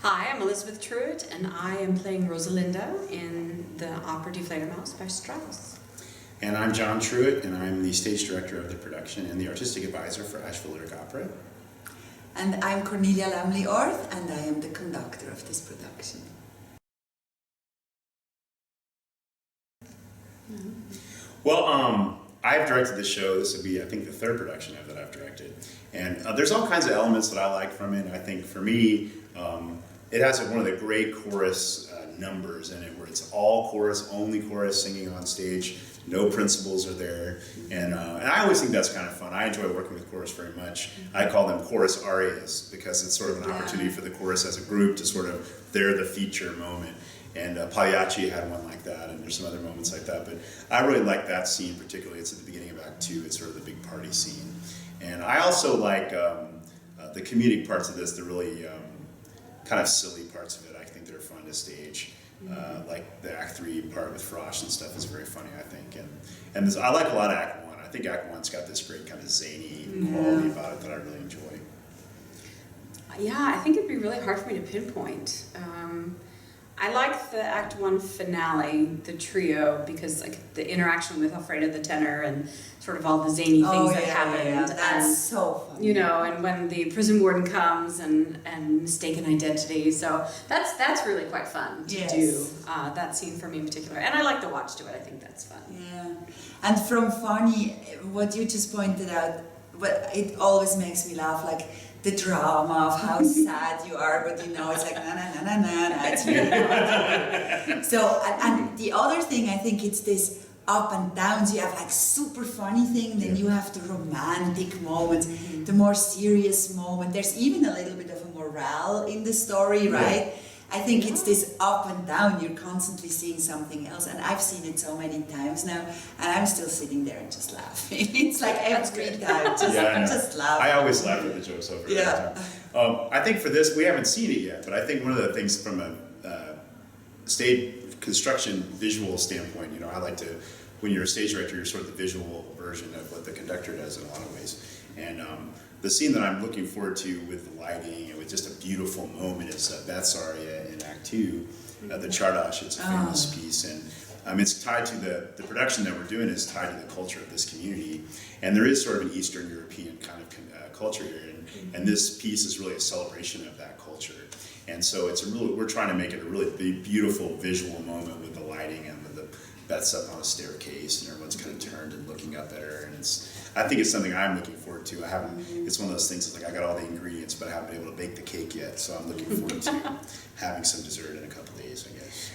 Hi, I'm Beth Truitt, and I am playing Rosalinda in the opera Die Fledermaus by Strauss. And I'm Jon Truitt, and I'm the stage director of the production and the artistic advisor for Asheville Lyric Opera. And I'm Cornelia Laemmli Orth, and I am the conductor of this production. Well, I've directed this show. This will be, I think, the third production that I've directed. And there's all kinds of elements that I like from it. I think for me, it has one of the great chorus numbers in it, where it's all chorus, only chorus, singing on stage. No principals are there, and I always think that's kind of fun. I enjoy working with chorus very much. I call them chorus arias because it's sort of an opportunity for the chorus as a group to sort of, they're the feature moment. And Pagliacci had one like that, and there's some other moments like that. But I really like that scene particularly. It's at the beginning of Act 2. It's sort of the big party scene. And I also like the comedic parts of this, the really kind of silly parts of it. I think they're fun to stage. Like the Act 3 part with Frosh and stuff is very funny, I think. And this, I like a lot of Act 1. I think Act 1's got this great kind of zany quality about it that I really enjoy. Yeah, I think it'd be really hard for me to pinpoint. I like the Act 1 finale, the trio, because like the interaction with Alfredo the tenor and sort of all the zany things that happened. Yeah, that's and, so funny. You know, and when the prison warden comes and mistaken identity. So that's really quite fun to do, that scene for me in particular. And I like the watch to it. I think that's fun. Yeah. And from funny, what you just pointed out, it always makes me laugh, like the drama of how sad you are, but you know, it's like, na, it's really funny. So, and the other thing, I think it's this up and downs. You have like super funny thing, then you have the romantic moments, the more serious moment. There's even a little bit of a morale in the story, right? I think it's this up and down. You're constantly seeing something else, and I've seen it so many times now, and I'm still sitting there and just laughing. It's like every time, just laughing. I always laugh at the jokes over every time. I think for this, we haven't seen it yet, but I think one of the things from a stage construction visual standpoint, you know, I like to, when you're a stage director, you're sort of the visual version of what the conductor does in a lot of ways. And the scene that I'm looking forward to with the lighting and with just a beautiful moment is Beth's aria in Act 2, the Czardas. It's a famous piece, and it's tied to the production that we're doing is tied to the culture of this community. And there is sort of an Eastern European kind of culture here, and this piece is really a celebration of that culture. And so it's we're trying to make it a really beautiful visual moment with the lighting and with the Beth's up on a staircase and everyone's kind of turned and looking up at her, and I think it's something I'm looking forward to. It's one of those things, it's like I got all the ingredients, but I haven't been able to bake the cake yet, so I'm looking forward to having some dessert in a couple of days, I guess.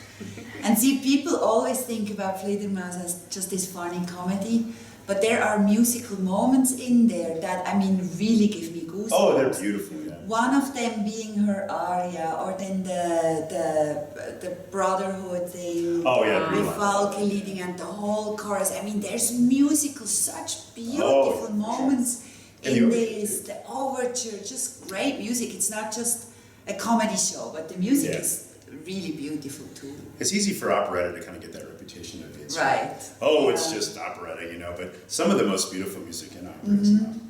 And see, people always think about Fledermaus as just this funny comedy, but there are musical moments in there that, I mean, really give me goosebumps. Oh, they're beautiful, yeah. One of them being her aria, or then the Brotherhood thing, with Valke leading, and the whole chorus. I mean, there's musical, such beautiful moments in this. The overture, just great music. It's not just a comedy show, but the music is really beautiful too. It's easy for operetta to kind of get that reputation of it's it's just operetta, you know. But some of the most beautiful music in opera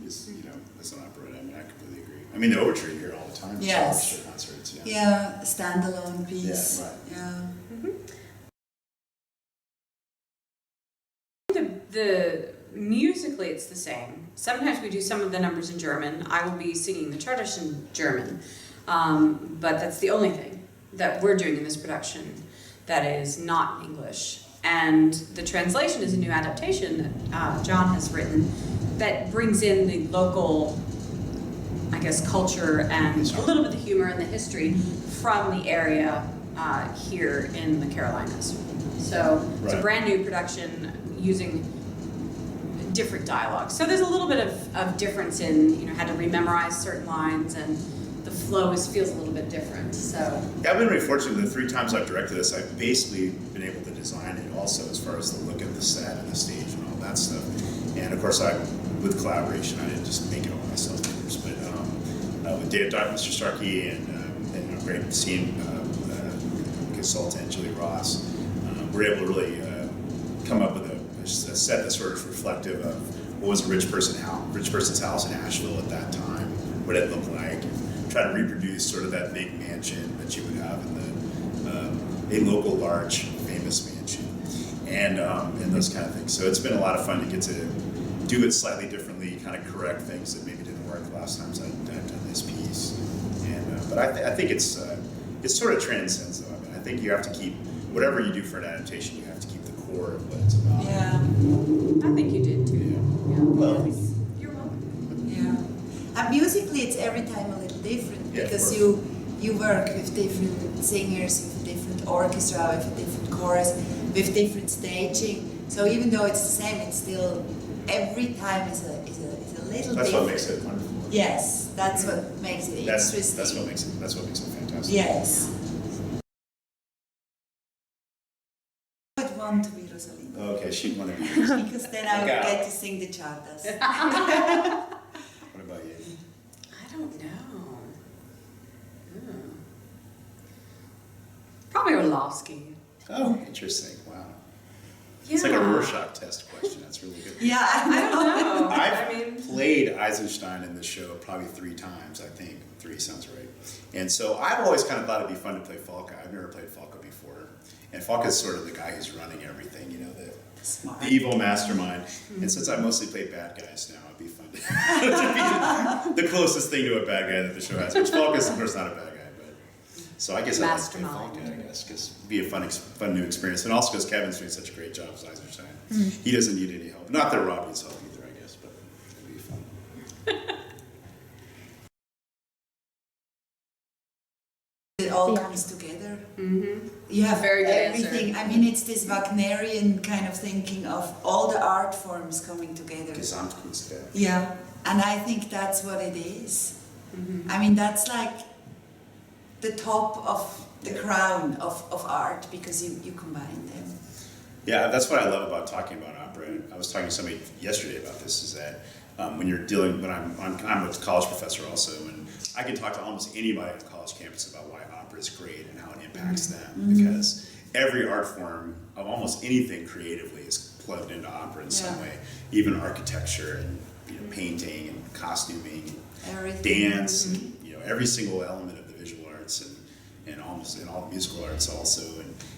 is you know, it's an operetta. I mean, I completely agree. I mean, the overture you hear all the time. Yes. Concerts. Yeah, a standalone piece. Yeah, right. The musically it's the same. Sometimes we do some of the numbers in German. I will be singing the Czardas in German, but that's the only thing that we're doing in this production that is not in English. And the translation is a new adaptation that Jon has written that brings in the local, I guess, culture and a little bit of the humor and the history from the area here in the Carolinas. So it's a brand new production using different dialogue. So there's a little bit of difference in, you know, how to rememorize certain lines, and the flow feels a little bit different. So yeah, I've been really fortunate. The 3 times I've directed this, I've basically been able to design it also, as far as the look of the set and the stage and all that stuff. And of course, with collaboration, I didn't just make it all myself, of course, but with Mr. Starkey and a great scene consultant, Julie Ross, we're able to really come up with a set that's sort of reflective of what was a rich person's house in Asheville at that time, what it looked like. try to reproduce sort of that big mansion that you would have in a local large famous mansion, and those kind of things. So it's been a lot of fun to get to do it slightly differently, kind of correct things that maybe didn't work the last times I've done this piece. And but I think it sort of transcends though. I mean, I think you have to keep whatever you do for an adaptation, you have to keep the core of what it's about. Yeah. I think you did too. Yeah. Well, Yes. you're welcome. Yeah. And musically, it's every time a little different Yeah, of because course. you work with different singers, with a different orchestra, with a different chorus, with different staging. So even though it's the same, it's still every time is a little That's different. what makes it wonderful. Yes, that's what makes it interesting. That's what makes it fantastic. Yes. I would want to be Rosalinda Okay, she'd want to be. because then I would Okay. get to sing the chartas. What about you? I don't know. Hmm. Probably Orlovsky. Oh, interesting. Wow. Yeah. It's like a Rorschach test question. That's really good. Yeah, I don't know. I've played Eisenstein in the show probably 3 times, I think. 3 sounds right. And so I've always kind of thought it'd be fun to play Falca. I've never played Falca before. And Falca's sort of the guy who's running everything, you know, smart. the evil mastermind. And since I mostly play bad guys now, it'd be fun to be the closest thing to a bad guy that the show has. Which Falca's, of course, not a bad guy, but so I guess I'd like to play Falca, I guess, because it'd be a fun new experience. And also because Kevin's doing such a great job as Eisenstein. He doesn't need any help. Not that Rob needs help either, I guess, but it'd be fun. It all comes together. Mm-hmm. You have Very good everything. answer. I mean, it's this Wagnerian kind of thinking of all the art forms coming together. Gesamtkunst, yeah. Yeah, and I think that's what it is. Mm-hmm. I mean, that's like the top of the crown of art because you combine them. Yeah, that's what I love about talking about opera. And I was talking to somebody yesterday about this. Is that when I'm a college professor also, and I can talk to almost anybody on the college campus about why opera is great and how it impacts them, because every art form of almost anything creatively is plugged into opera in some way. Even architecture and painting and costuming, Everything. dance, and, every single element of the visual arts and almost in all the musical arts also.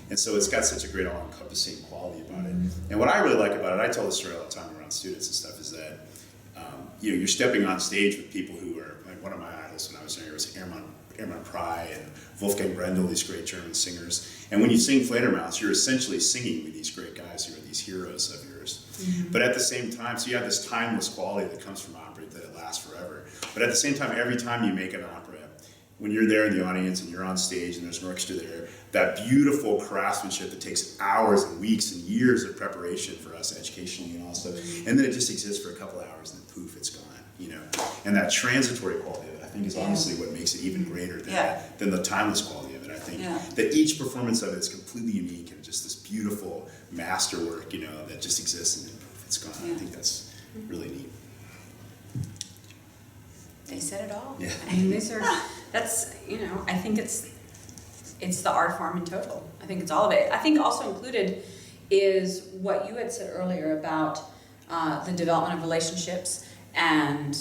And so it's got such a great all-encompassing quality about it. And what I really like about it, I tell this story all the time around students and stuff, is that you're stepping on stage with people who are, like one of my idols when I was younger was Hermann Prey and Wolfgang Brendel, these great German singers. And when you sing Fledermaus, you're essentially singing with these great guys who are these heroes of yours. But at the same time, so you have this timeless quality that comes from opera, that it lasts forever. But at the same time, every time you make an opera, when you're there in the audience and you're on stage and there's an orchestra there, that beautiful craftsmanship that takes hours and weeks and years of preparation for us educationally and all stuff, and then it just exists for a couple hours and then poof, it's gone, And that transitory quality of it, I think, is honestly what makes it even greater than the timeless quality of it. I think that each performance of it is completely unique and just this beautiful masterwork, that just exists and then poof, it's gone. I think that's really neat. They said it all. Yeah. I mean, I think it's the art form in total. I think it's all of it. I think also included is what you had said earlier about the development of relationships and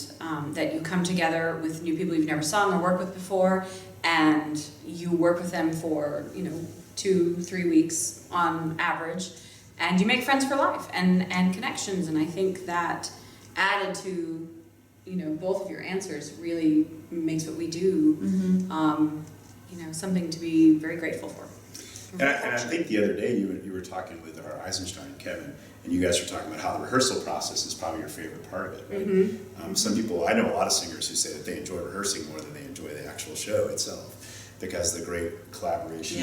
that you come together with new people you've never sung or worked with before, and you work with them for 2-3 weeks on average, and you make friends for life and connections. And I think that added to both of your answers really makes what we do, something to be very grateful for. And I think the other day you were talking with our Eisenstein, Kevin, and you guys were talking about how the rehearsal process is probably your favorite part of it, right? Some people, I know a lot of singers who say that they enjoy rehearsing more than they enjoy the actual show itself, because the great collaboration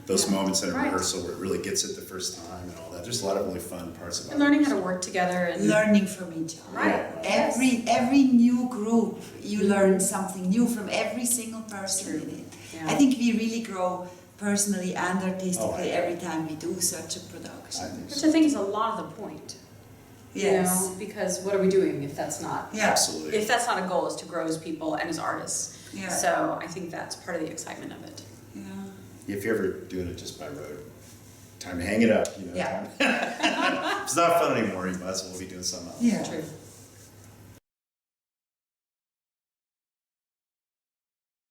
those moments in a rehearsal where it really gets it the first time and all that. There's a lot of really fun parts about it. And learning how to work together and learning from each other. Right. Every new group, you learn something new from every single person in it. Yeah. I think we really grow personally and artistically every time we do such a production. which I think is a lot of the point. Yes. Because what are we doing if that's not Absolutely. if that's not a goal, is to grow as people and as artists. Yeah. So I think that's part of the excitement of it. Yeah. If you're ever doing it just by road, time to hang it up. Yeah. It's not fun anymore. You might as well be doing something else. Yeah. True.